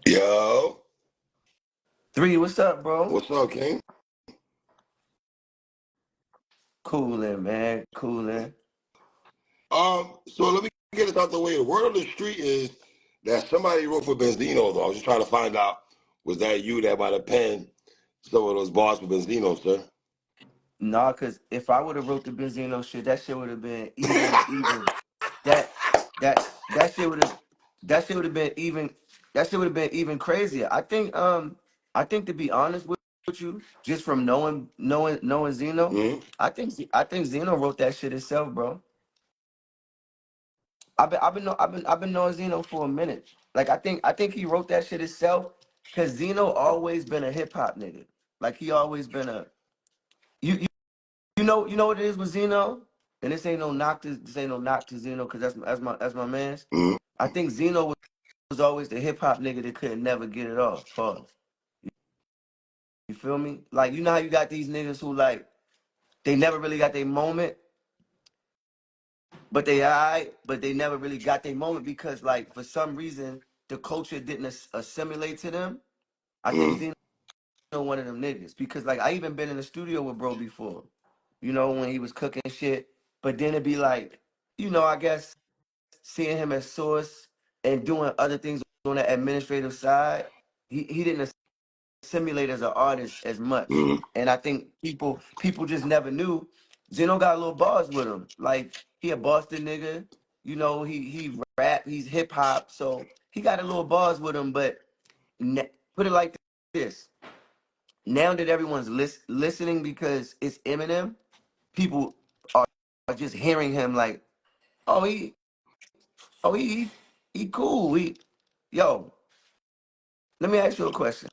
Yo. 3, what's up, bro? What's up, King? Coolin', man, coolin'. So let me get this out the way. The word on the street is that somebody wrote for Benzino, though. I was just trying to find out, was that you that might have penned some of those bars for Benzino, sir? Nah, cause if I would have wrote the Benzino shit, that shit would have been even. That that shit would have been even. That shit would have been even crazier. I think to be honest with you, just from knowing Zeno, Hmm. I think Zeno wrote that shit himself, bro. I've been knowing Zeno for a minute. Like I think he wrote that shit himself, cause Zeno always been a hip hop nigga. Like he always been a you you know what it is with Zeno, and this ain't no knock to Zeno, cause that's my man's. Hmm. I think Zeno was always the hip hop nigga that could never get it off. Pause. You feel me? Like you know how you got these niggas who like they never really got their moment, but they never really got their moment because like for some reason the culture didn't assimilate to them. I think Hmm. Zeno one of them niggas because like I even been in the studio with bro before, you know, when he was cooking shit. But then it'd be like, you know, I guess seeing him as source and doing other things on the administrative side, he didn't assimilate as an artist as much. Hmm. And I think people just never knew. Zeno got a little bars with him. Like he a Boston nigga, you know, he rap, he's hip hop, so he got a little bars with him. But put it like this: now that everyone's listening because it's Eminem, people are just hearing him like, oh he cool. Yo, let me ask you a question.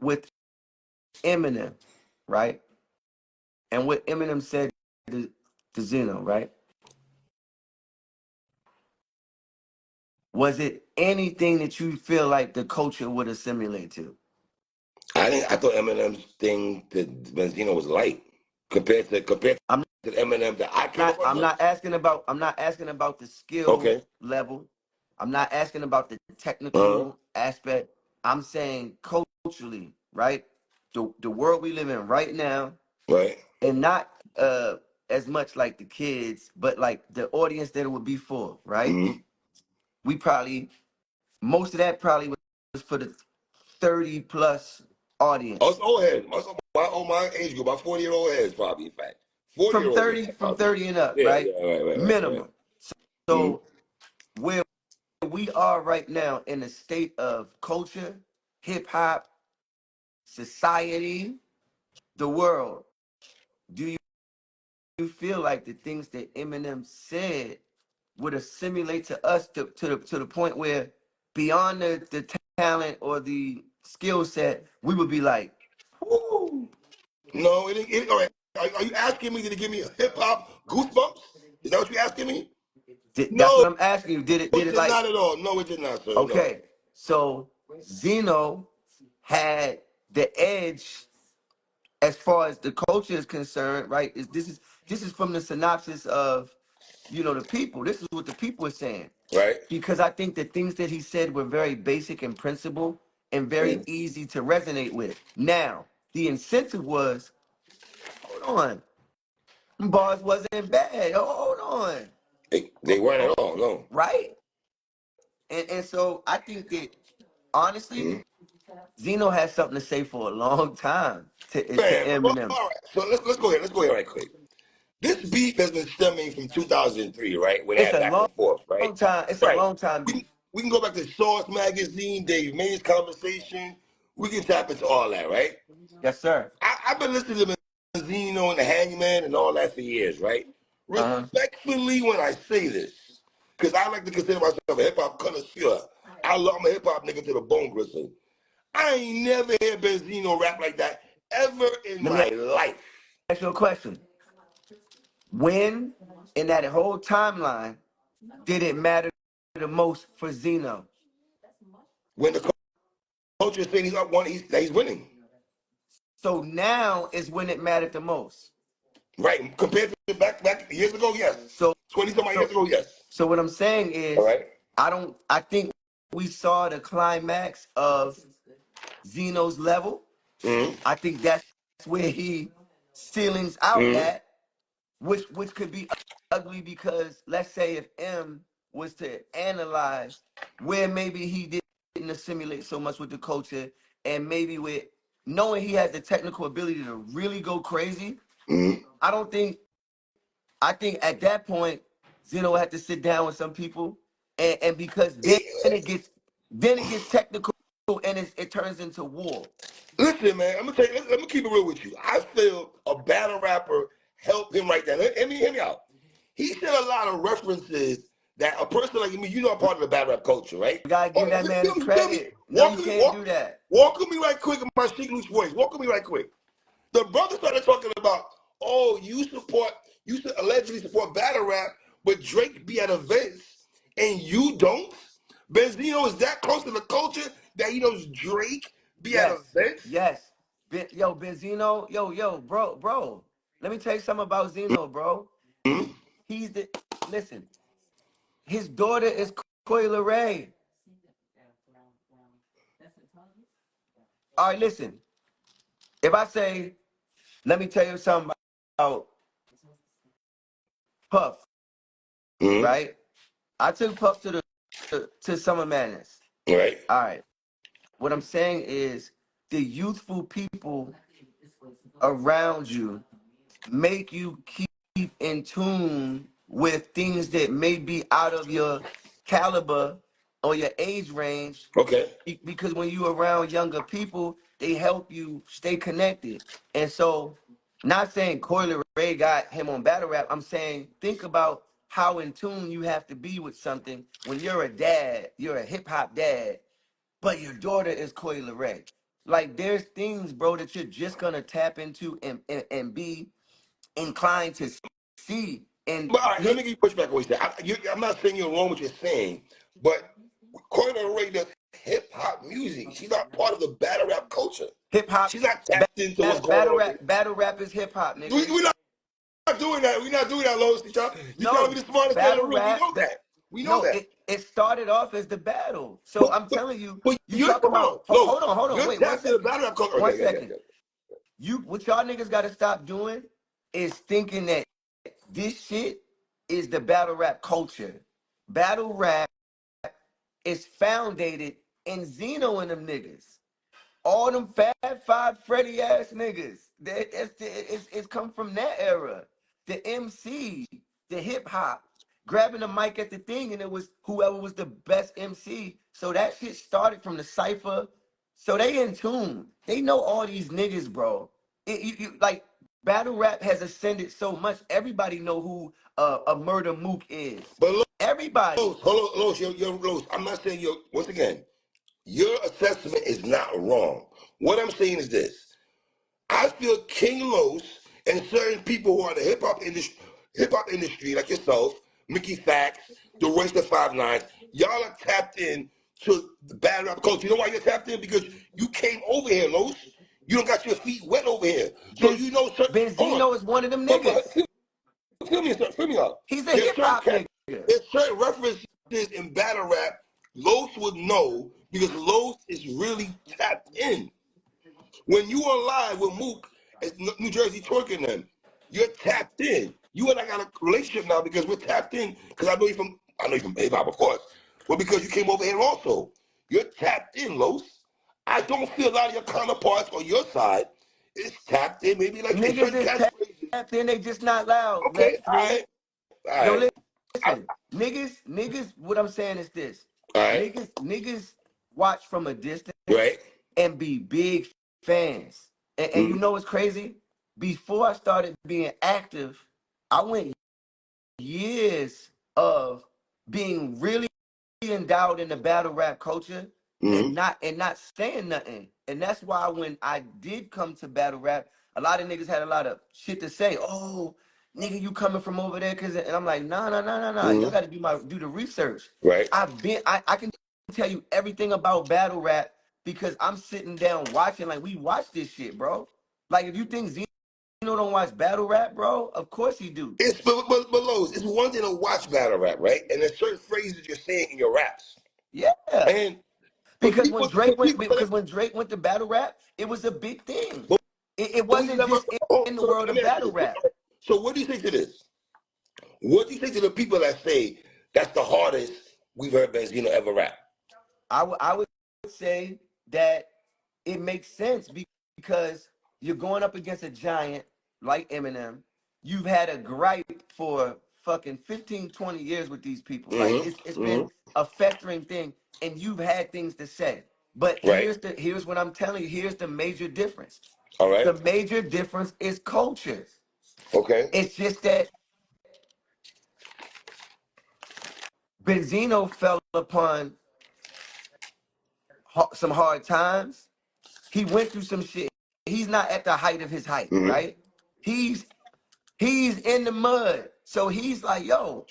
With Eminem, right? And what Eminem said to Zeno, right? Was it anything that you feel like the culture would assimilate to? I thought Eminem's thing to Benzino was light compared I'm to the Eminem that I came up with. I'm not asking about the skill Okay. level. I'm not asking about the Uh-huh. technical aspect. I'm saying culturally, right? The world we live in right now, Right. and not as much like the kids, but like the audience that it would be for, right? Hmm. We probably most of that probably was for the 30 plus Oh, it's audience. old heads. My age group, my 40-year-old heads, probably, in fact. 40-year-olds, in fact, From probably. 30 and up, Yeah, right? yeah, right. Minimum. Mm-hmm. So where we are right now in a state of culture, hip hop, society, the world, do you feel like the things that Eminem said would assimilate to us to the point where beyond the talent or the skill set, we would be like, whoo. No, all right. Are you asking me to give me a hip hop goosebumps? Is that what you're asking me? That's No, what I'm asking you. Did it it did like not at all. No, it did not, sir. No. okay? So Zeno had the edge as far as the culture is concerned, right? This is from the synopsis of the people. This is what the people are saying. Right? Because I think the things that he said were very basic in principle and very Mm. easy to resonate with. Now, the incentive was, hold on, bars wasn't bad. Hold on, They weren't at all, no. right? And so I think that honestly, Mm. Zeno has something to say for a long time to Man, well, Eminem. all right. So let's go ahead. Let's go ahead right quick. This beef has been stemming from 2003, right? When they It's had a back and forth, right? long time. It's a Right. long time beef. We can go back to Source Magazine, Dave May's conversation. We can tap into all that, right? Yes, sir. I've been listening to Benzino and the Hangman and all that for years, right? Uh-huh. Respectfully, when I say this, because I like to consider myself a hip hop connoisseur. I'm a hip hop nigga to the bone gristle. I ain't never heard Benzino rap like that ever in Let me my life. ask you a question. When in that whole timeline did it matter the most for Zeno? When the culture is saying he's up one, he's winning. So now is when it mattered the most. Right. Compared to back years ago, yes. So 20 some years so ago, yes. so what I'm saying All is, right. I think we saw the climax of Zeno's level. Mm-hmm. I think that's where he ceilings out Mm-hmm. at, which could be ugly because let's say if M was to analyze where maybe he didn't assimilate so much with the culture, and maybe with knowing he has the technical ability to really go crazy, Mm-hmm. I don't think I think at that point Zeno had to sit down with some people, and because then it gets technical and it turns into war. Listen, man, I'm gonna tell you. Let me keep it real with you. I feel a battle rapper helped him right there. Hear me out. He said a lot of references that a person like me, you know, I'm part of the battle rap culture, right? You gotta give Hold on, that man his feel me. credit. No, you can't do that. Walk with me right quick in my Chic Loose voice. Walk with me right quick. The brother started talking about, oh, you allegedly support battle rap, but Drake be at events and you don't. Benzino is that close to the culture that he knows Drake be at Yes, events. yes. Yo, Benzino, bro. Let me tell you something about Zeno, bro. Mhm. He's the listen. His daughter is Coyle Ray. All right, listen. If I say, let me tell you something about Puff, Mhm. right? I took Puff to Summer Madness. Right. All right. What I'm saying is the youthful people around you make you keep in tune with things that may be out of your caliber or your age range, Okay. because when you're around younger people, they help you stay connected. And so, not saying Coyle Ray got him on battle rap, I'm saying think about how in tune you have to be with something when you're a dad, you're a hip hop dad, but your daughter is Coyle Ray. Like there's things, bro, that you're just gonna tap into and be inclined to see and But all right, let me hit give you pushback on what you said. I'm not saying you're wrong with what you're saying, but Coyle Ray does hip hop music. She's not part of the battle rap culture. hip hop. She's not tapped into what's going Battle on. rap, battle rap is hip hop, nigga. We're not doing that. We're not doing that, Lois. You trying to be No, the smartest man in the battle room. We rap. know that. We know No, that. it started off as the battle. So But I'm but telling you, but you you're talk hold on, about. Lois. Hold on. You're Wait, one tapped into the second. battle rap culture. One Okay, second. You what y'all niggas got to stop doing is thinking that this shit is the battle rap culture. Battle rap is founded in Zeno and them niggas. All them Fab Five Freddy ass niggas. It's come from that era. The MC, the hip hop, grabbing the mic at the thing, and it was whoever was the best MC. So that shit started from the cipher. So they in tune. They know all these niggas, bro. Like battle rap has ascended so much. Everybody know who a Murder Mook is. But Lois, Everybody. hold on, Lois, Lois. I'm not saying you're. Once again, your assessment is not wrong. What I'm saying is this. I feel King Los and certain people who are in the hip hop industry, like yourself, Mickey Fax, the Royce the 5'9", y'all are tapped in to the battle rap culture. You know why you're tapped in? Because you came over here, Los. You don't got your feet wet over here. So you know certain, hold on. Benzino is one of them But niggas. fill me out. He's a hip hop nigga. There's certain references in battle rap Los would know because Los is really tapped in. When you are live with Mook at New Jersey twerking them, you're tapped in. You and I got a relationship now because we're tapped in. Because I know you from hip hop, of course, but because you came over here also, you're tapped in, Los. I don't feel a lot of your counterparts on your side is tapped in. Maybe like in Niggas certain is catchphrases. tapped in, they just not loud, Okay, all Leslie. right, all Yo, right, listen, niggas, what I'm saying is this. all right, Niggas watch from a right. distance and be big fans. And you Mm-hmm. know what's crazy? Before I started being active, I went years of being really endowed in the battle rap culture Mm-hmm. and not saying nothing. And that's why when I did come to battle rap, a lot of niggas had a lot of shit to say. Oh, nigga, you coming from over there? And I'm like, nah. Y'all Mm-hmm. gotta do the research. Right. I can tell you everything about battle rap because I'm sitting down watching, like we watch this shit, bro. Like, if you think Zeno don't watch battle rap, bro, of course he do. It's but Lowe's, it's one thing to watch battle rap, right? And there's certain phrases you're saying in your raps. Yeah. And Because when Drake went, but because when Drake went to battle rap, it was a big thing. but It we wasn't never just in the so world let me of ask you battle this. rap. So what do you think to this? What do you think to the people that say that's the hardest we've heard Benzino ever rap? I would say that it makes sense because you're going up against a giant like Eminem. You've had a gripe for fucking 15, 20 years with these people. Like, it's been a festering thing, and you've had things to say. But Right? here's what I'm telling you. Here's the major difference. All right. The major difference is culture. Okay. It's just that Benzino fell upon some hard times. He went through some shit. He's not at the height of his height, Mm-hmm. right? He's he's in the mud. So he's like, yo,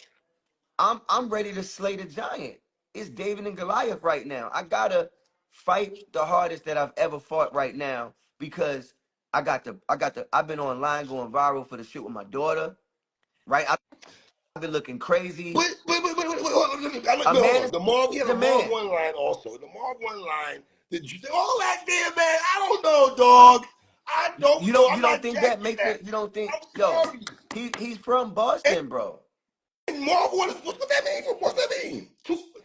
I'm ready to slay the giant. It's David and Goliath right now. I gotta fight the hardest that I've ever fought right now because I've been online going viral for the shit with my daughter, right? I've been looking crazy. I A hold man on. is The Marv, he had a a Marv man. one line also. The Marv one line. All that there, man. I don't know, dog. I don't You know. don't you I'm don't not think that judging makes that. it? You don't think, I'm yo, sorry. he's from And Boston, bro. Marv, what's that mean? What's that mean?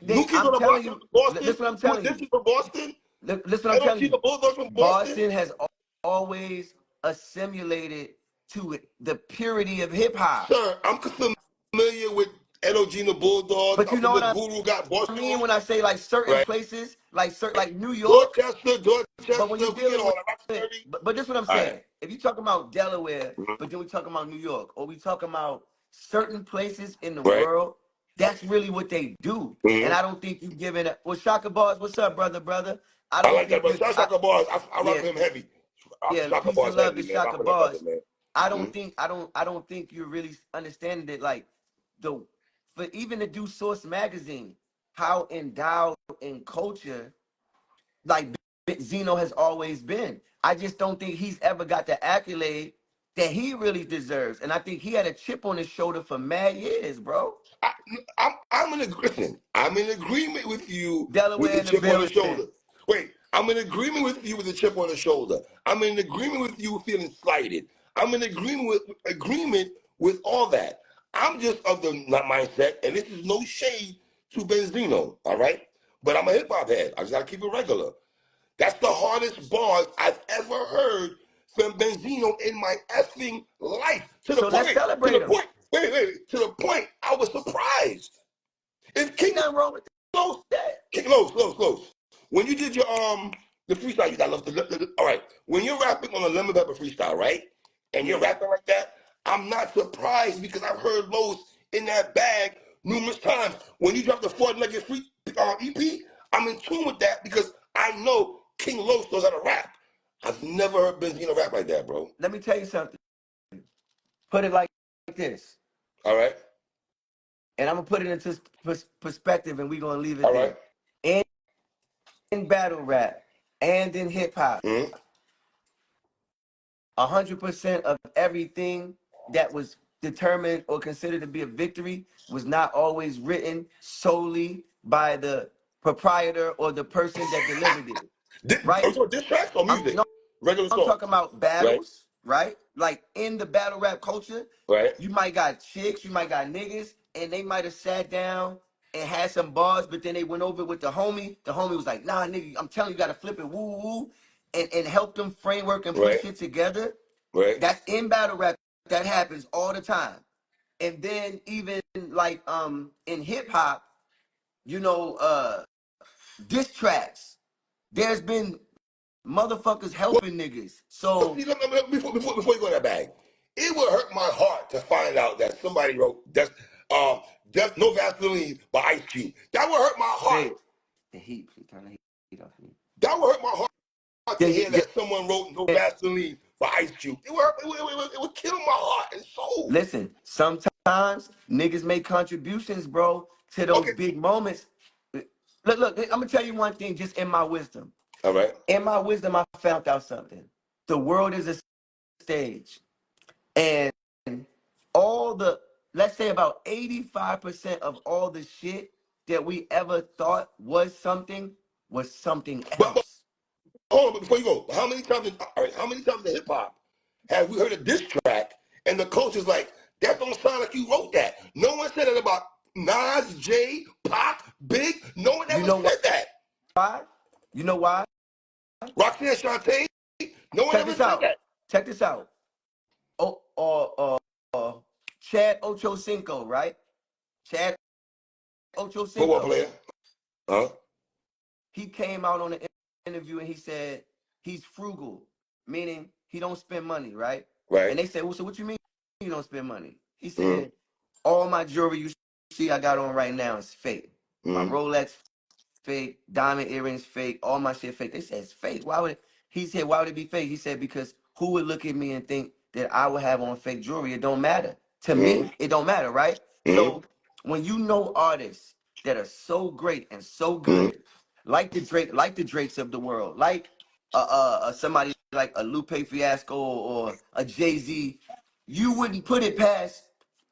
New kids I'm on the block telling from you, Boston. listen what I'm Two telling you. additions from Boston. Listen what I'm I don't telling see the you. Bulldogs from Boston. Boston has always assimilated to it, the purity of hip hop. Sir, I'm familiar with NOG and the Bulldogs. But I'm you know what familiar I with Guru got Boston mean when roots. I say like certain Right. places, like New York. But when Dorchester, you're we get dealing all with, that. Roxbury. but this is what I'm All right. saying. If you're talking about Delaware, Mhm. but then we talking about New York, or we talking about certain places in the Right. world, that's really what they do. And Mm-hmm. I don't think you giving it. Well, Shaka Bars, what's up, brother? I I don't like that, think but you. Shaka Bars, I rock Yeah, with him heavy. yeah. Shaka Peace Bars and love heavy, to man. Shaka Rock with that brother, Bars. man. Mm-hmm. I don't think you're really understanding it. Like the for even to do Source Magazine, how endowed in culture like Zeno has always been. I just don't think he's ever got the accolade that he really deserves. And I think he had a chip on his shoulder for mad years, bro. I, I'm in agreement. I'm in agreement with you with Delaware the in the chip on the building. shoulder. Wait, I'm in agreement with you with the chip on the shoulder. I'm in agreement with you feeling slighted. I'm in agreement with all that. I'm just of the mindset, and this is no shade to Benzino, all right? But I'm a hip hop head. I just gotta keep it regular. That's the hardest bars I've ever heard from Benzino in my effing life. So let's To the celebrate him. point, to the point I was surprised. If Ain't King nothing wrong with Los, that. King Los, when you did your the freestyle, you got love. All right, when you're rapping on a lemon pepper freestyle, right, and you're Yeah. rapping like that, I'm not surprised because I've heard Los in that bag numerous times. When you drop the Ford Legged free EP, I'm in tune with that because I know King Los knows how to rap. I've never heard Benzino rap like that, bro. Let me tell you something. Put it like this. All right, And I'm gonna put it into perspective and we're gonna leave it all right. there. In battle rap and in hip hop, Mm-hmm. 100% of everything that was determined or considered to be a victory was not always written solely by the proprietor or the person that delivered it, right? So diss tracks or I'm music? no, Regular I'm songs, talking about right? battles, right? Like in the battle rap culture, Right. you might got chicks, you might got niggas, and they might have sat down and had some bars, but then they went over with the homie. The homie was like, nah, nigga, I'm telling you, you gotta flip it, woo woo, and help them framework and put Right. shit together. Right. That's in battle rap. That happens all the time. And then even like in hip hop, you know, diss tracks. There's been motherfuckers Well, helping niggas. So see, before you go in that bag, it would hurt my heart to find out that somebody wrote that's No Vaseline by Ice Cube. That would hurt my heart. babe, the heat, please turn the heat off me. That would hurt my heart to The, hear that someone wrote No the, Vaseline by Ice Cube. It would kill my heart and soul. listen, sometimes niggas make contributions, bro, to those Okay. big moments. Look, I'm gonna tell you one thing just in my wisdom. All right. In my wisdom, I found out something. The world is a stage, and all the, let's say about 85% of all the shit that we ever thought was something But else. hold on, but before you go, how many times in hip hop have we heard a diss track and the coach is like, that don't sound like you wrote that? No one said it about Nas, Jay, Pac, Big. No one You ever know said that. why? You know why? Roxanne Shante, no one Check ever this said out. that. Check this out. Oh, Chad Ochocinco, right? Chad Football Ochocinco. player. Huh? He came out on an interview and he said he's frugal, meaning he don't spend money, right? Right. And they said, well, so what you mean you don't spend money? He Mm-hmm. said, all my jewelry you see I got on right now is fake. My Mm-hmm. Rolex fake, diamond earrings fake, all my shit fake. They said it's fake. Why would it? He said, why would it be fake? He said, because who would look at me and think that I would have on fake jewelry? It don't matter. To Mm-hmm. me, it don't matter, right? Mm-hmm. So when you know artists that are so great and so Mm-hmm. good, like the Drakes of the world, like somebody like a Lupe Fiasco or a Jay-Z, you wouldn't put it past.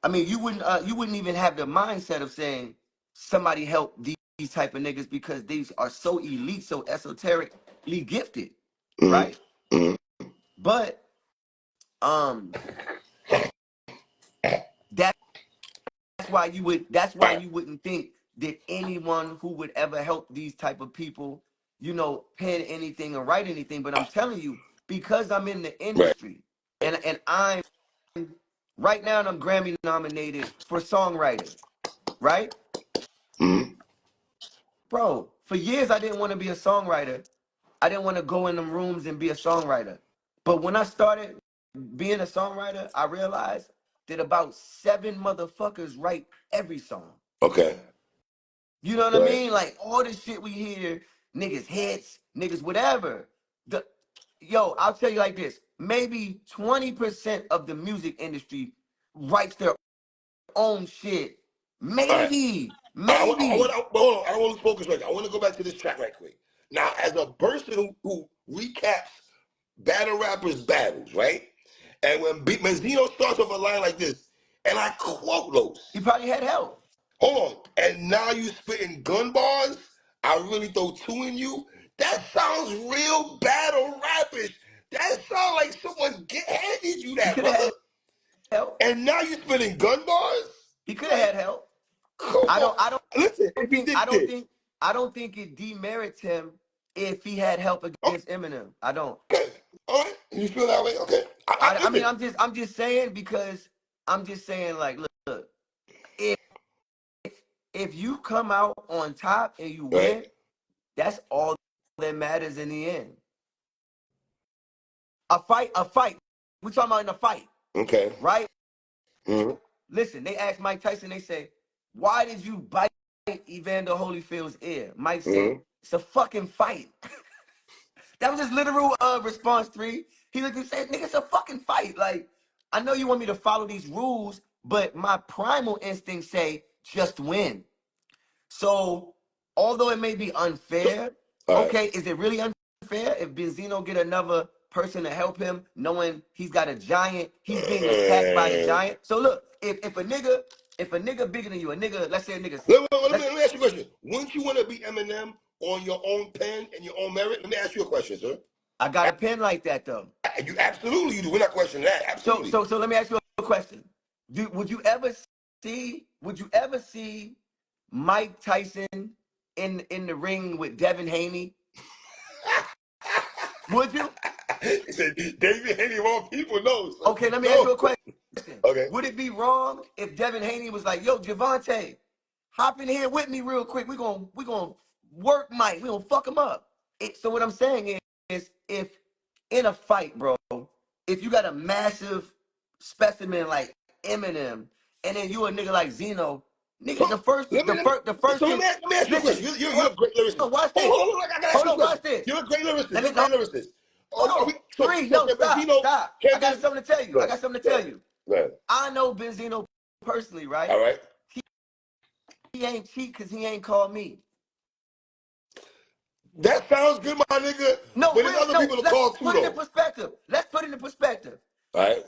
I mean, you wouldn't even have the mindset of saying somebody helped these type of niggas because these are so elite, so esoterically gifted, right? Mm-hmm. But that's that's why Right. you wouldn't think that anyone who would ever help these type of people, pen anything or write anything. But I'm telling you, because I'm in the Right. industry and I'm right now and I'm Grammy nominated for songwriter, right? Mm-hmm. Bro, for years I didn't want to be a songwriter. I didn't want to go in them rooms and be a songwriter. But when I started being a songwriter, I realized that about 7 motherfuckers write every song. Okay. You know what I Right. mean? Like all this shit we hear, niggas hits, niggas whatever. The I'll tell you like this. Maybe 20% of the music industry writes their own shit. All right. Maybe. I want. Maybe. Hold on. I don't want to focus right now. I want to go back to this track right quick. Now, as a person who recaps battle rappers' battles, right? And when Benzino starts off a line like this, and I quote those. He probably had help. Hold on. And now you spitting gun bars. I really throw two in you. That sounds real battle rappish. That sounds like someone handed you He that, could have brother. had help. And now you spitting gun bars. He could have Like, had help. come I don't on. I don't Listen, if he think did this, I don't think it demerits him if he had help against Eminem. I don't. okay, all right. You feel that way? Okay. I mean Listen. I'm just saying because I'm just saying like look, if if you come out on top and you Right. win, that's all that matters in the end. A fight. We're talking about in a fight, Okay. right? Mm-hmm. Listen, they asked Mike Tyson, they say, why did you bite Evander Holyfield's ear? Mike said, Mm-hmm. it's a fucking fight. That was his literal response, 3. He looked and said, nigga, it's a fucking fight. Like, I know you want me to follow these rules, but my primal instincts say just win. So, although it may be So, unfair, all right. okay, is it really unfair if Benzino get another person to help him, knowing he's got a giant, he's being attacked by the giant? So look, if a nigga bigger than you, a nigga, let's say a nigga, Let me ask you a question. Wouldn't you want to be Eminem on your own pen and your own merit? Let me ask you a question, sir. I got a pen like that though. You absolutely you do. We're not questioning that. So Absolutely. so so let me ask you a question. Would you ever see Mike Tyson in the ring with Devin Haney? Would you? He said David Haney of all people knows. Okay, let me ask you No. a question. Okay. Would it be wrong if Devin Haney was like, yo, Javante, hop in here with me real quick. We gonna work Mike. We gonna fuck him up. So what I'm saying is if in a fight, bro, if you got a massive specimen like Eminem, and then you a nigga like Zeno, nigga, So the first let thing. me ask you a Listen, question. You're a great lyricist. watch Hold this. on, hold on. I gotta ask Hold you a on, watch question. this. You're a great lyricist. Let You're me a great lyricist. hold Are on. we, so 3, so no, can stop, Benzino stop. I can got Ben something to tell you. I Right, got something to tell right, you. right. I know Benzino personally, right? All right. He ain't cheat because he ain't called me. That sounds good, my nigga. No, But there's real. other No, people to let's call too put it in though. perspective. Let's put it in perspective. Right?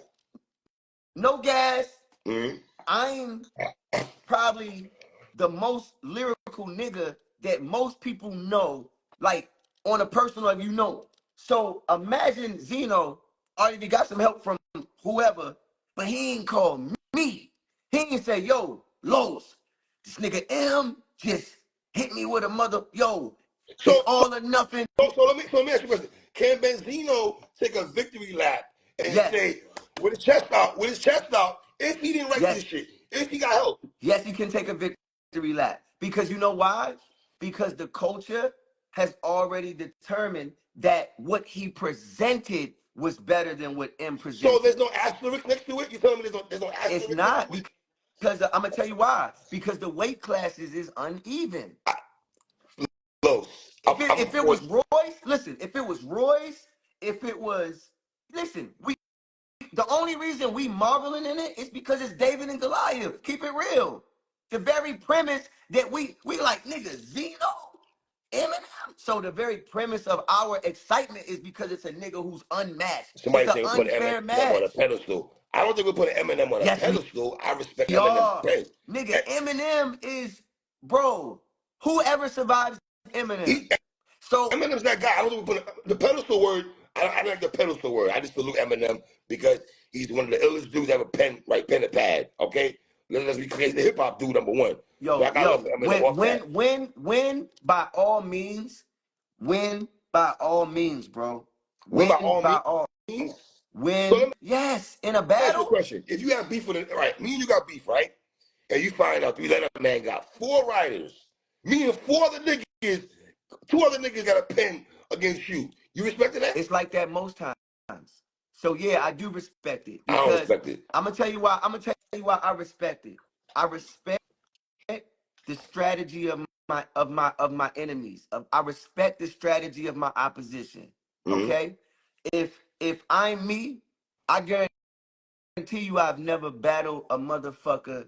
No gas. Mm-hmm. I'm probably the most lyrical nigga that most people know, like on a personal level, you know. So imagine Zeno already got some help from whoever, but he ain't called me. He ain't say, yo, Los, this nigga M just hit me with a mother, yo, it's So, all or nothing. let me ask you a question. Can Benzino take a victory lap and Yes, say, with his chest out, if he didn't write this yes, shit, if he got help? yes, you can take a victory lap. Because you know why? Because the culture has already determined that what he presented was better than what M So presented. there's no asterisk next to it? You telling me there's no It's asterisk next not to it? because I'm gonna tell you why. Because the weight classes is uneven. Los, I'm If it for was Royce, listen. If it was Royce, if it was, listen. We the only reason we marveling in it is because it's David and Goliath. Keep it real. The very premise that we like, nigga, Zeno, Eminem. So the very premise of our excitement is because it's a nigga who's unmatched. It's somebody an saying we put unfair Eminem on match. a pedestal. I don't think we put Eminem on a Yes, we pedestal. I respect Eminem's are. pen. Nigga, Eh, Eminem is, bro, whoever survives Eminem. He, So Eminem's that guy. I don't think we put the pedestal word. I don't like the pedestal word. I just salute Eminem because he's one of the illest dudes ever pen and pad. Okay, let's be clear. He's the hip hop dude number one. So I got love for Eminem off that. win by all means, bro. Win by Win all by all means. So let win. me Yes, in a ask you a battle. question. If you have beef with it, all right, me and you got beef, right? And you find out 3 letter man got 4 riders. Me and 4 other niggas, 2 other niggas got a pen against you. You respected that? It's like that most times. So yeah, I do respect it I don't because respect it. I'm gonna tell you why. I'm gonna tell you why I respect it. I respect the strategy of my enemies. I respect the strategy of my opposition. Mm-hmm. Okay? If I'm me, I guarantee you I've never battled a motherfucker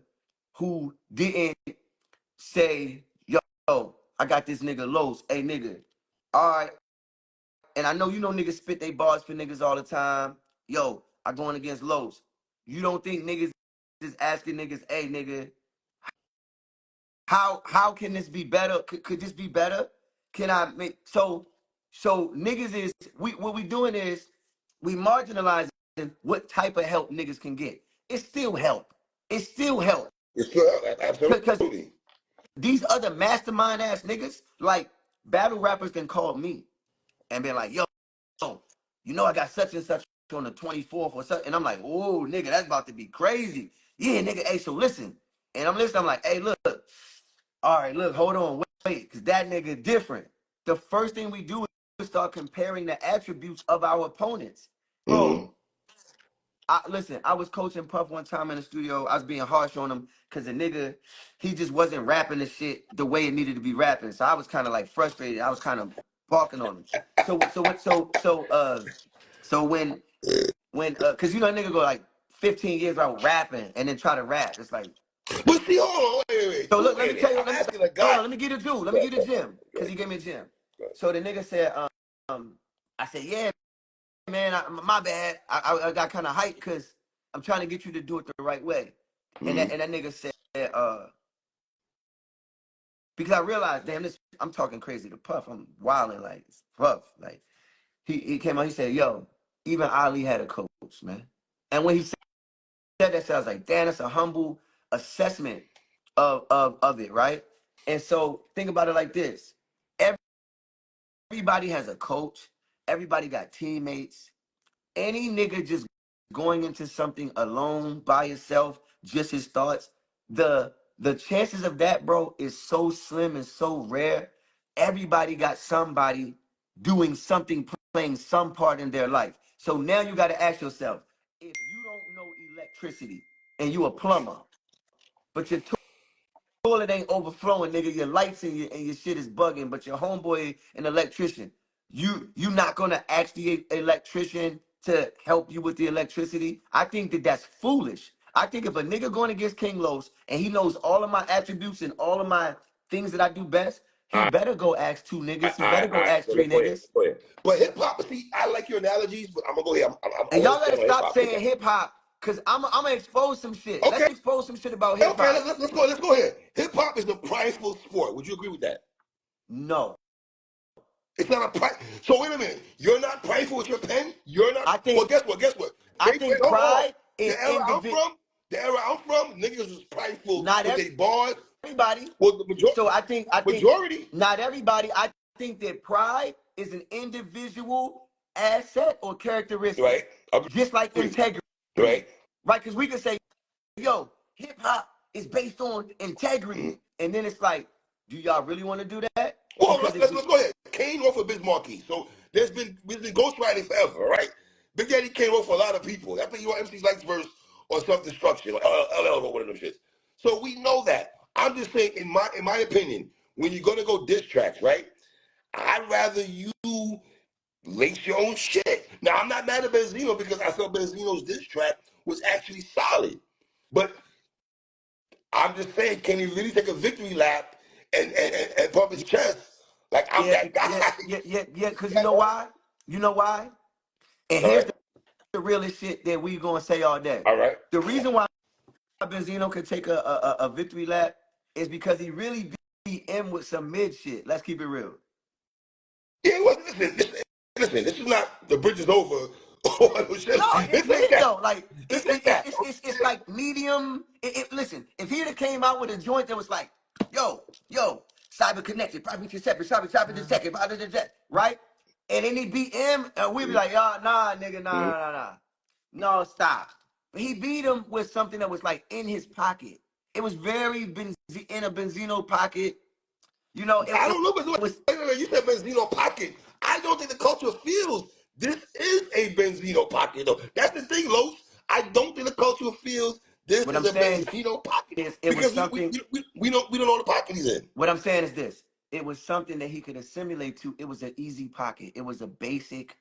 who didn't say, yo, I got this nigga Los. Hey nigga. All right. And I know you know niggas spit they bars for niggas all the time. Yo, I going against Los. You don't think niggas is asking niggas, hey nigga, how can this be better? Could this be better? Can I make so niggas is what we doing is we marginalizing what type of help niggas can get. It's still help. It's still help. It's true. Because Absolutely. these other mastermind ass niggas, like battle rappers can call me and be like, yo, you know I got such and such on the 24th or something. And I'm like, oh nigga, that's about to be crazy. Yeah, nigga, hey, so listen. And I'm listening, I'm like, hey, look. All right, look, hold on, wait, because that nigga different. The first thing we do is start comparing the attributes of our opponents. Mm-hmm. Bro, listen, I was coaching Puff one time in the studio. I was being harsh on him because the nigga, he just wasn't rapping the shit the way it needed to be rapping. So I was kind of like frustrated. I was kind of barking on him. So when cause you know a nigga go like 15 years out rapping and then try to rap. It's like, But see, hold on, wait. so You look, let me and it. tell you, I'm let me asking a hold guy. on, let me get a dude. Let Go me ahead, get go a ahead, gym. go Cause ahead, he gave me a gym. go ahead. So the nigga said, I said, yeah, man, my bad. I got kind of hyped because I'm trying to get you to do it the right way. And Mm-hmm. that nigga said, because I realized, damn, this I'm talking crazy to Puff. I'm wilding like it's Puff. Like he came out, he said, yo, even Ali had a coach, man. And when he said that, I was like, damn, that's a humble assessment of it, right? And so think about it like this. Everybody has a coach, everybody got teammates. Any nigga just going into something alone by yourself, just his thoughts, the chances of that, bro, is so slim and so rare. Everybody got somebody doing something, playing some part in their life. So now you got to ask yourself, if you don't know electricity and you a plumber, but your toilet ain't overflowing, nigga. Your lights and your shit is bugging, but your homeboy an electrician. You not gonna ask the electrician to help you with the electricity? I think that that's foolish. I think if a nigga going against King Los and he knows all of my attributes and all of my things that I do best, he better go ask 2 niggas. He better All go right. ask So 3 let's go ahead. niggas. Let's go ahead. But hip hop, see, I like your analogies, but I'm gonna go ahead. I And want y'all to stand gotta on hip stop hop. Hip saying hop. hip hop, cause I'm gonna expose some shit. Let's Okay. expose some shit about hip Okay. hop. Let's go. Let's go ahead. Hip hop is a prideful sport. Would you agree with that? No, It's not a price. So wait a minute. You're not prideful with your pen. You're not. I Well, think guess what? Guess what? I They wait. think Hold on. pride is The era I'm individual. from. The era I'm from. Niggas was prideful Not with their bars. everybody. Well, the So I think majority, not everybody. I think that pride is an individual asset or characteristic, right? just like Agree. integrity, Right. right? Because we can say, yo, hip hop is based on integrity, Mm-hmm. and then it's like, do y'all really want to do that? Well, Because if let's go ahead. Kane wrote for Biz Markie. So we've been ghostwriting forever, right? Big Daddy Kane wrote for a lot of people. I think he wrote MC Light's verse on Self Destruction, like LL wrote one of them shits. So we know that. I'm just saying, in my opinion, when you're gonna go diss tracks, right? I'd rather you lace your own shit. Now I'm not mad at Benzino because I felt Benzino's diss track was actually solid. But I'm just saying, can he really take a victory lap and pump his chest? Like I'm yeah, that guy. yeah. Because you know why? You know why? And All here's right. the realest shit that we gonna say all day. All right. The reason why Benzino could take a victory lap is because he really beat M with some mid shit. Let's keep it real. Yeah, well, listen. This is not the bridge is over. No, This it ain't ain't that. though. Like This ain't that. it's like medium. Listen, if he'd have came out with a joint that was like, yo, cyber connected, private separate, cyber detected, right? And then he beat him, and we'd be like, nah, nigga, Mhm. nah. No, stop. He beat him with something that was like in his pocket. It was very in a Benzino pocket. You know, I it don't know, but was. wait, you said Benzino pocket. I don't think the culture feels this is a Benzino pocket, though. That's the thing, Los. I don't think the culture feels this What is I'm a saying Benzino pocket is, it was because something. we don't know the pocket he's in. What I'm saying is this: it was something that he could assimilate to. It was an easy pocket. It was a basic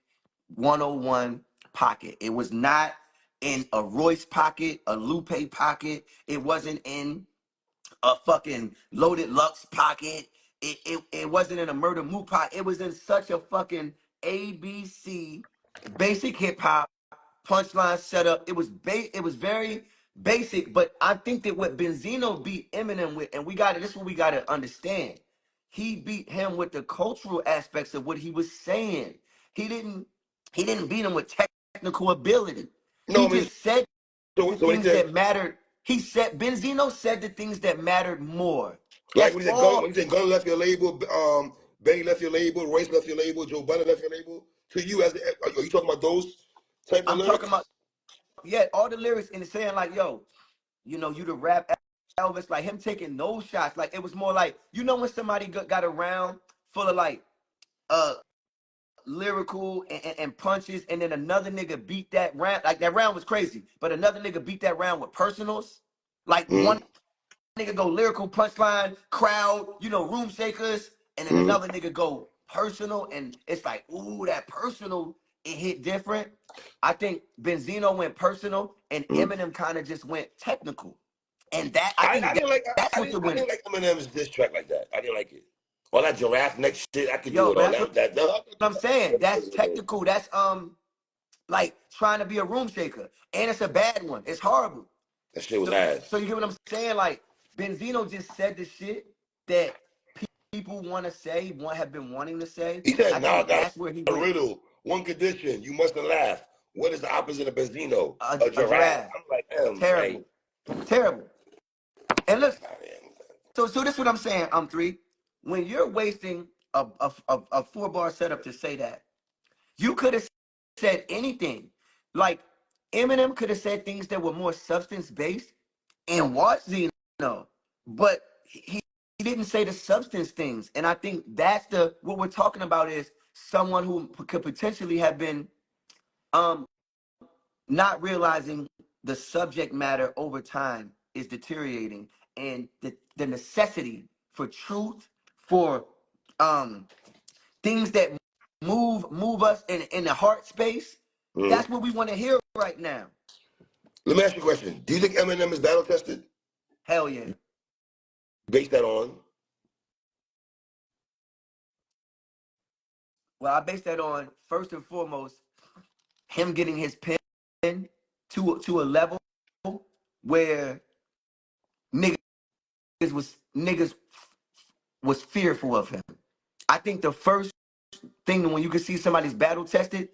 101 pocket. It was not in a Royce pocket, a Lupe pocket. It wasn't in a fucking Loaded Lux pocket. It wasn't in a Murder Mook pocket. It was in such a fucking ABC basic hip hop punchline setup. It was very basic, but I think that what Benzino beat Eminem with, and this is what we gotta understand. He beat him with the cultural aspects of what he was saying. He didn't he didn't beat him with technical ability. No, He I mean, just said the so he things said, that mattered. Benzino said the things that mattered more. like That's when all. he said Gun left your label, Benny left your label, Royce left your label, Joe Budden left your label. To you, are you talking about those type of I'm talking lyrics? about, yeah, all the lyrics and saying like, yo, you the rap Elvis, like him taking those shots. Like it was more like, when somebody got a round full of like uh lyrical and punches, and then another nigga beat that round. Like that round was crazy, but another nigga beat that round with personals. Like one Mm-hmm. nigga go lyrical punchline, crowd, room shakers, and then Mm-hmm. another nigga go personal, and it's like, ooh, that personal, it hit different. I think Benzino went personal, and Mm-hmm. Eminem kind of just went technical, and that I think I didn't like that's what the I win. didn't like Eminem's diss track like that. I didn't like it. All that giraffe neck shit, I could do Yo, it but all. that's what That I'm saying. That's technical. That's like trying to be a room shaker, and it's a bad one. It's horrible. that shit was So, ass. so you get what I'm saying? Like Benzino just said the shit that people want to say, have been wanting to say. He said, I "Now I think got that's where he a went. riddle. One condition: you mustn't laugh. What is the opposite of Benzino? A A giraffe." giraffe, I'm like, man. terrible, terrible. And look, Nah, man. so this is what I'm saying. Three. When you're wasting a 4 bar setup to say that, you could have said anything. Like Eminem could have said things that were more substance based and was Zeno, but he didn't say the substance things. And I think that's what we're talking about is someone who could potentially have been um not realizing the subject matter over time is deteriorating, and the necessity for truth, for um things that move us in the heart space. Mhm. That's what we want to hear right now. Let me ask you a question. Do you think Eminem is battle tested? Hell yeah. Based that on? Well, I base that on first and foremost him getting his pen to a level where niggas was fearful of him. I think the first thing when you can see somebody's battle tested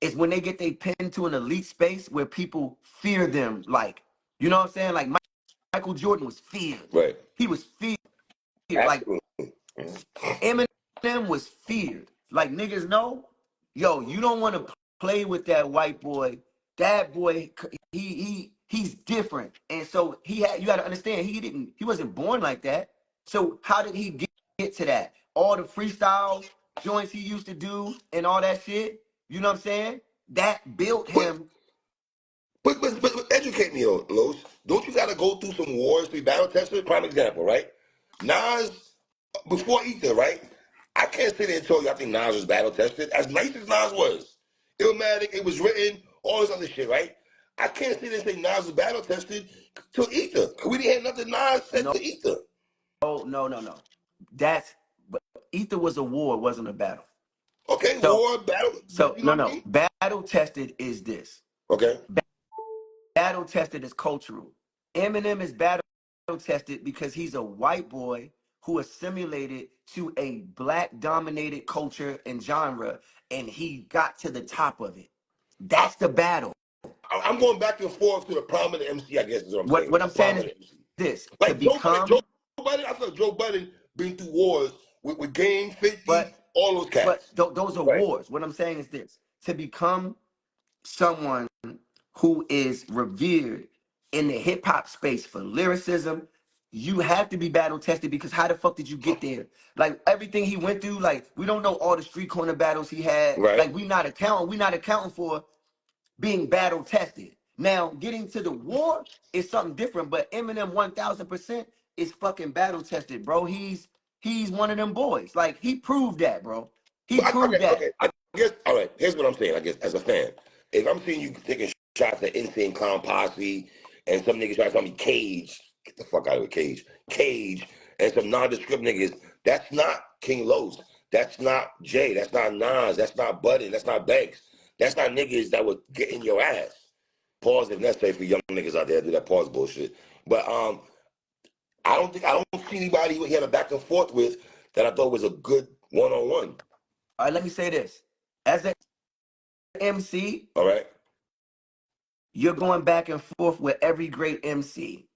is when they get their pen to an elite space where people fear them. Like, you know what I'm saying? Like Michael Jordan was feared. Right. He was feared. Like Absolutely. Eminem was feared. Like niggas know, yo, you don't want to play with that white boy. That boy, he's different. And so you got to understand, he wasn't born like that. So how did he get to that? All the freestyle joints he used to do and all that shit, you know what I'm saying? That built But him. but educate me, Los. Don't you got to go through some wars to be battle tested? Prime example, right? Nas before Ether, right? I can't sit there and tell you I think Nas was battle tested. As nice as Nas was, Illmatic, it was written, all this other shit, right? I can't sit there and say Nas was battle tested to Ether. We didn't have nothing Nas said No, to Ether. no. But Ether was a war, it wasn't a battle. Okay, So war, battle, So you know no, what I no. mean? Battle tested is this. Okay. Battle tested is cultural. Eminem is battle tested because he's a white boy who assimilated to a black dominated culture and genre, and he got to the top of it. I, That's the battle. I'm going back and forth to the prominent MC, I guess is what I'm saying. What A I'm saying is prominent MC. this: to Like Joe become, Budden, I thought Joe Budden been through wars with Game 50, but all those cats. those are Right. wars. What I'm saying is this: to become someone who is revered in the hip hop space for lyricism, you have to be battle tested because how the fuck did you get there? Like everything he went through, like we don't know all the street corner battles he had. Right. Like we not accounting for being battle tested. Now getting to the war is something different, but Eminem 1000% is fucking battle tested, bro. He's one of them boys. Like he proved that, bro. He But proved that. I guess, all right, here's what I'm saying, I guess, as a fan. If I'm seeing you taking shots at Insane Clown Posse and some niggas trying to tell me Cage, get the fuck out of the Cage, and some nondescript niggas, that's not King Los. That's not Jay. That's not Nas. That's not Budden. That's not Banks. That's not niggas that would get in your ass. Pause if necessary for young niggas out there do that pause bullshit. But I don't see anybody he had a back and forth with that I thought was a good one-on-one. All right, let me say this. As an MC, All right. you're going back and forth with every great MC.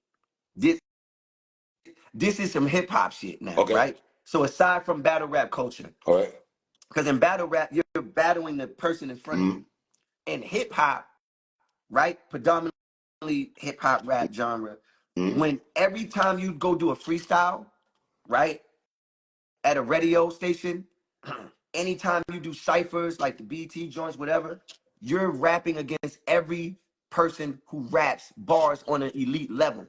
This is some hip hop shit now, Okay. right? So aside from battle rap culture, All right. because in battle rap, you're battling the person in front of you. In hip hop, right? Predominantly hip hop rap genre, when every time you go do a freestyle, right? At a radio station, anytime you do ciphers like the BT joints, whatever, you're rapping against every person who raps bars on an elite level.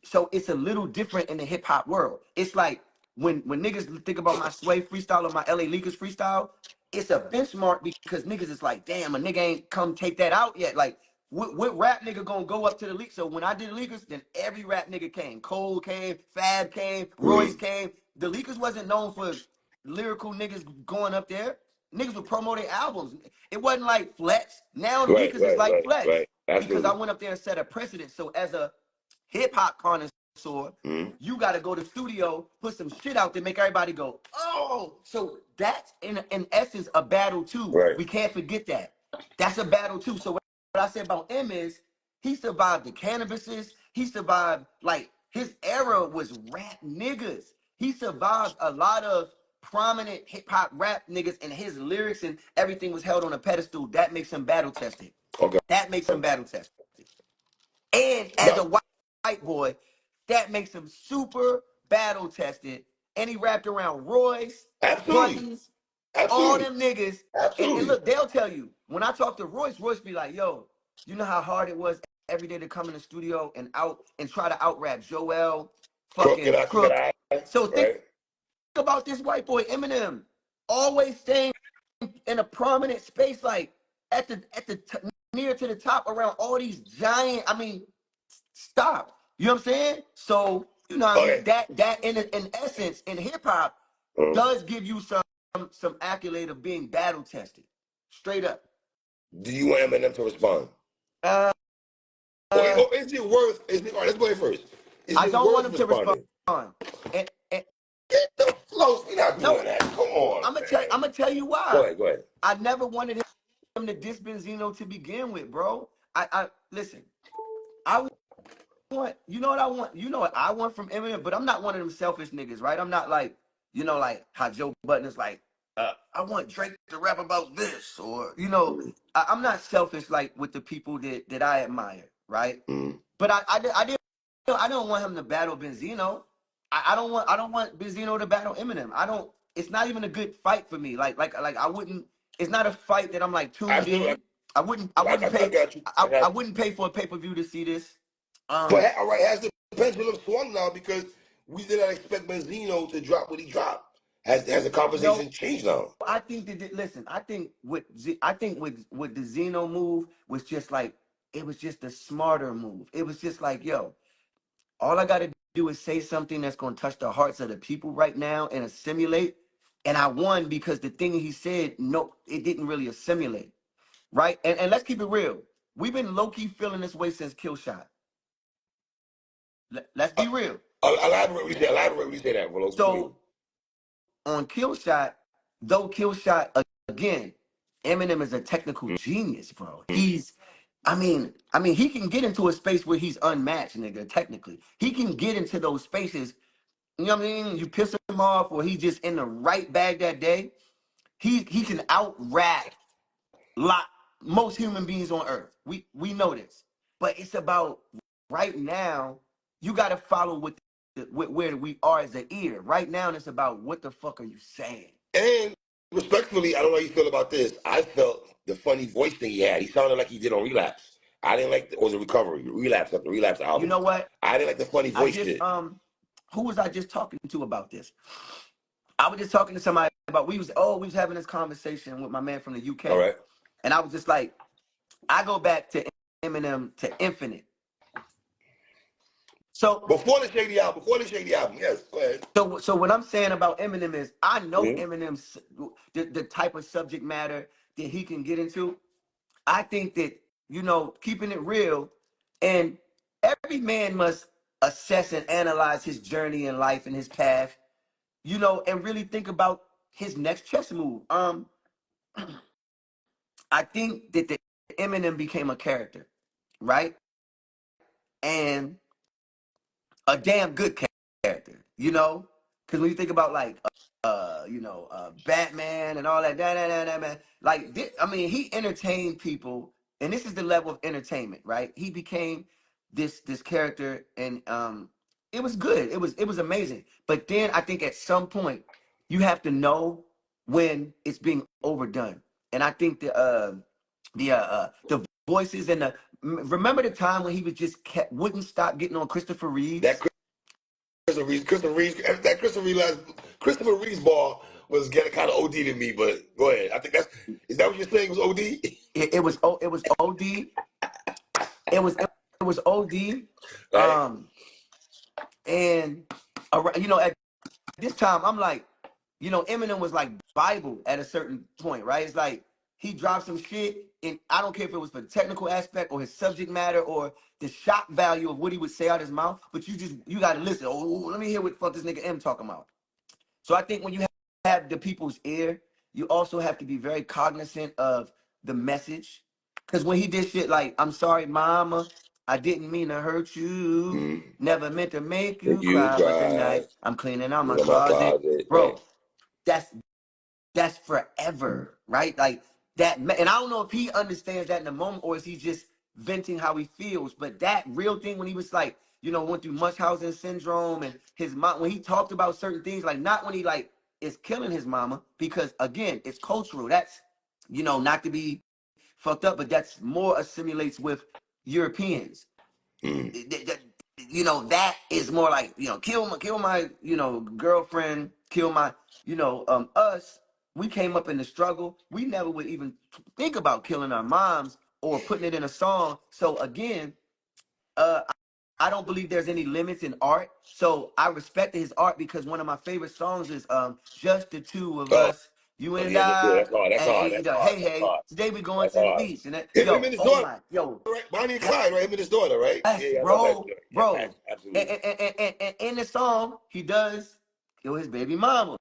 So it's a little different in the hip hop world. It's like when niggas think about my Sway freestyle or my LA Leakers freestyle, it's a benchmark because niggas is like, damn, a nigga ain't come take that out yet. Like, what rap nigga gonna go up to the leak? So when I did Leakers, then every rap nigga came. Cole came, Fab came, Royce came. The Leakers wasn't known for lyrical niggas going up there. Niggas would promote their albums. It wasn't like Flex. Now Leakers is like Flex Right. because I Absolutely. went up there and set a precedent. So as a hip hop connoisseur, you got to go to the studio, put some shit out there, make everybody go, oh. So that's in essence a battle too. Right. We can't forget that. That's a battle too. So what I said about M is he survived the cannabises. He survived, like, his era was rap niggas. He survived a lot of prominent hip hop rap niggas, and his lyrics and everything was held on a pedestal. That makes him battle tested. Okay. That makes him battle tested. And as No. a white boy, that makes him super battle tested. And he wrapped around Royce, Absolutely. Buttons, all Absolutely. them niggas. And Absolutely. look, they'll tell you, when I talk to Royce be like, yo, you know how hard it was every day to come in the studio and try to out rap Joel, Crooked fucking eye, crooked Crook. eye. So think Right. about this white boy, Eminem, always staying in a prominent space, like near to the top around all these giant. I mean, stop. You know what I'm saying? So you know what I mean. Okay. That in essence in hip hop does give you some some accolade of being battle tested. Straight up. Do you want Eminem to respond? Uh, Or is it worth? All right, let's go ahead first. Is I it don't want worth him to respond. responding? And Get the flows. We're not no, doing that. Come on, man. I'm gonna tell you Go why. ahead. Go ahead. I never wanted him to diss Benzino to begin with, bro. I listen. I want, you know what I want? You know what I want from Eminem, but I'm not one of them selfish niggas, right? I'm not like, like how Joe Budden is like, I want Drake to rap about this, or I'm not selfish like with the people that I admire, right? Mm. But I don't want him to battle Benzino. I don't want Benzino to battle Eminem. I don't. It's not even a good fight for me. Like I wouldn't. It's not a fight that I'm like tuned Absolutely. in. I wouldn't I pay. got you. I wouldn't pay for a pay-per-view to see this. But all right, has the pendulum swung now because we did not expect Benzino to drop what he dropped? Has the No, conversation changed now? I think listen. I think with the Zeno move was just like it was just a smarter move. It was just like, yo, all I got to do is say something that's going to touch the hearts of the people right now and assimilate. And I won because the thing he said, no, it didn't really assimilate, right? And let's keep it real. We've been low-key feeling this way since Killshot. Let's be real. Elaborate what you say. Elaborate what you say that, Rolo. So on Killshot, though Killshot, again, Eminem is a technical genius, bro. He can get into a space where he's unmatched, nigga, technically. He can get into those spaces. You know what I mean? You piss him off, or he's just in the right bag that day. He can out rap lot most human beings on earth. We know this, but it's about right now. You got to follow where we are as an ear. Right now, it's about what the fuck are you saying? And respectfully, I don't know how you feel about this. I felt the funny voice thing he had. He sounded like he did on Relapse. I didn't like or was it Recovery? Relapse, like the Relapse You album. know what? I didn't like the funny I voice just shit. who was I just talking to about this? I was just talking to somebody about we was having this conversation with my man from the All UK, right. and I was just like, I go back to Eminem to Infinite. So Before the Shady album, yes, go ahead. So what I'm saying about Eminem is I know Mm-hmm. Eminem's the type of subject matter that he can get into. I think that, keeping it real, and every man must assess and analyze his journey in life and his path, and really think about his next chess move. I think that the Eminem became a character, right? And a damn good character, because when you think about like Batman and all that, man, like he entertained people, and this is the level of entertainment, right? He became this character, and it was good. It was amazing. But then I think at some point you have to know when it's being overdone, and I think the voices and remember the time when he was just wouldn't stop getting on Christopher That Reeves. Christopher Reeves ball was getting kind of OD to me, but go ahead. I think is that what you're saying was OD? It was OD. It was OD. Right? And at this time, I'm like, Eminem was like Bible at a certain point, right? It's like he dropped some shit, and I don't care if it was for the technical aspect or his subject matter or the shock value of what he would say out his mouth, but you got to listen. Oh, let me hear what the fuck this nigga M talking about. So I think when you have the people's ear, you also have to be very cognizant of the message. Because when he did shit like, I'm sorry, mama, I didn't mean to hurt you. Mm. Never meant to make Make you you cry, but cry. tonight I'm cleaning out my In my closet. closet. Right. Bro, that's that's forever, right? Like that, and I don't know if he understands that in the moment or is he just venting how he feels. But that real thing when he was like, went through Munchausen syndrome and his mom, when he talked about certain things, like not when he like is killing his mama, because again, it's cultural. That's not to be fucked up, but that's more assimilates with Europeans. Mm. That is more like, kill my, girlfriend, kill my, us. We came up in the struggle. We never would even think about killing our moms or putting it in a song. So again, I don't believe there's any limits in art. So I respected his art because one of my favorite songs is "Just the Two of Oh, Us." You Oh and yeah, just do it. I, That's hard. That's hard. hey, That's hard. hey, That's hey, hard. today we going That's to the hard. beach. And Him and yo, his oh daughter, my, yo, right? Bonnie and Clyde, right? Him and his daughter, right? yes, Yeah, I love that bro, joint. Yeah, bro. facts. And, Absolutely. and in the song, he does kill his baby mama,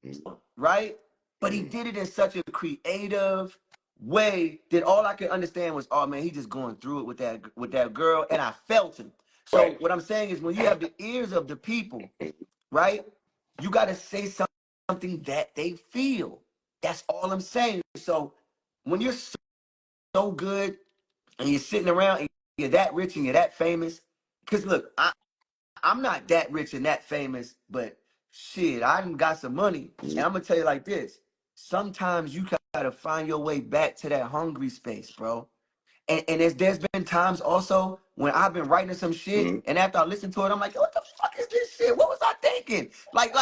right? But he did it in such a creative way that all I could understand was, oh man, he just going through it with that girl, and I felt him. So Right. what I'm saying is, when you have the ears of the people, right, you got to say something that they feel. That's all I'm saying. So when you're so good and you're sitting around and you're that rich and you're that famous, because look, I'm not that rich and that famous, but shit, I done got some money. And I'm gonna tell you like this: sometimes you gotta find your way back to that hungry space, bro. And there's been times also when I've been writing some shit, Mm-hmm. and after I listen to it, I'm like, yo, what the fuck is this shit? What was I thinking? Like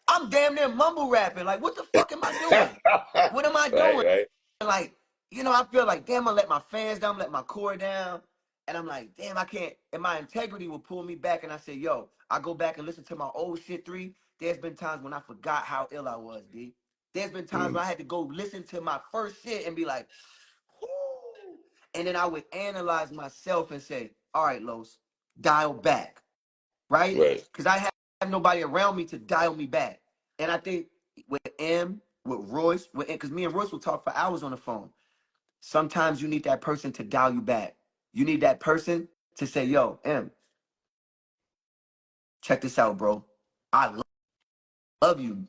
I'm damn near mumble rapping. Like, what the fuck am I doing? What am I Right. doing? Right. Like, I feel like, damn, I let my fans down, let my core down. And I'm like, damn, I can't. And my integrity will pull me back. And I say, yo, I go back and listen to my old shit 3. There's been times when I forgot how ill I was, B. There's been times when I had to go listen to my first shit and be like, whoo. And then I would analyze myself and say, all right, Los, dial back, right? Right. Because I have nobody around me to dial me back. And I think with with Royce, because me and Royce will talk for hours on the phone. Sometimes you need that person to dial you back. You need that person to say, yo, M, check this out, bro. I love you.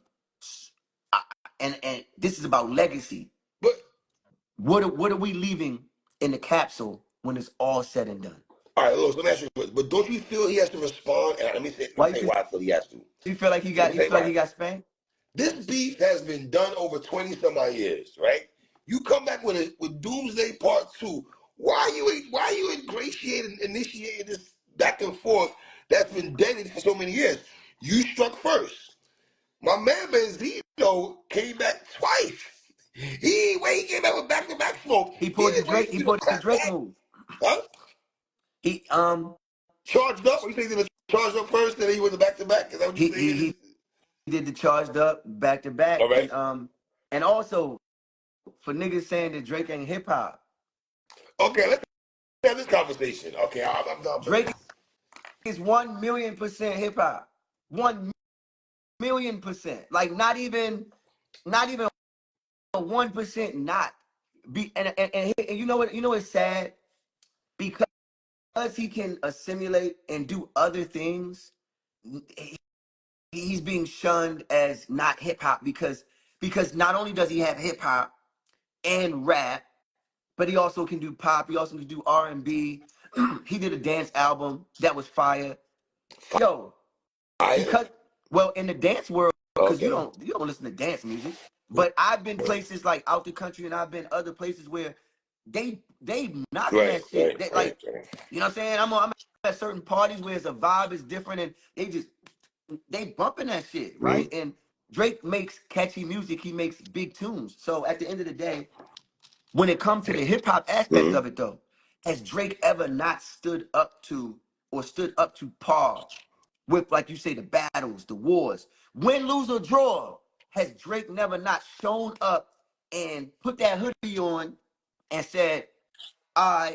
I- and this is about legacy. But What are we leaving in the capsule when it's all said and done? all right, Louis, let me ask you. But don't you feel he has to respond? And let me Why say why I feel he has to. you feel like he Let me got say why. spanked? This beef has been done over 20 some odd years, right? You come back with Doomsday Part 2. Why you initiating this back and forth that's been deaded for so many years? You struck first. My man Benzino came back twice. He came back with back to back smoke. He He pulled the didn't wait Drake. for He you to pulled the clap Drake back. move. Huh? He Charged up? Or you think he did a charged up first, then he went back to back? Is that what you saying? he did the charged up back to back, All right. and also for niggas saying that Drake ain't hip hop. Okay, let's have this conversation. Okay, I'm done for Drake this. is 1,000,000% hip hop. 1,000,000%. Like not even 1% not. And you know what? You know what's sad? Because he can assimilate and do other things, he's being shunned as not hip hop because not only does he have hip hop and rap, but he also can do pop. He also can do R&B. He did a dance album that was fire. Yo, Fire? because well, in the dance world, because Okay. you don't listen to dance music, but I've been places like out the country, and I've been other places where they knocking Right, that shit. right, They right, like, right. you know what I'm saying? I'm at certain parties where the vibe is different, and they bumping that shit, Mm-hmm. right? And Drake makes catchy music. He makes big tunes. So at the end of the day, when it comes to the hip hop aspect Mm-hmm. of it, though, has Drake ever not stood up to par with, like you say, the battles, the wars, win, lose or draw? Has Drake never not shown up and put that hoodie on and said, "All right,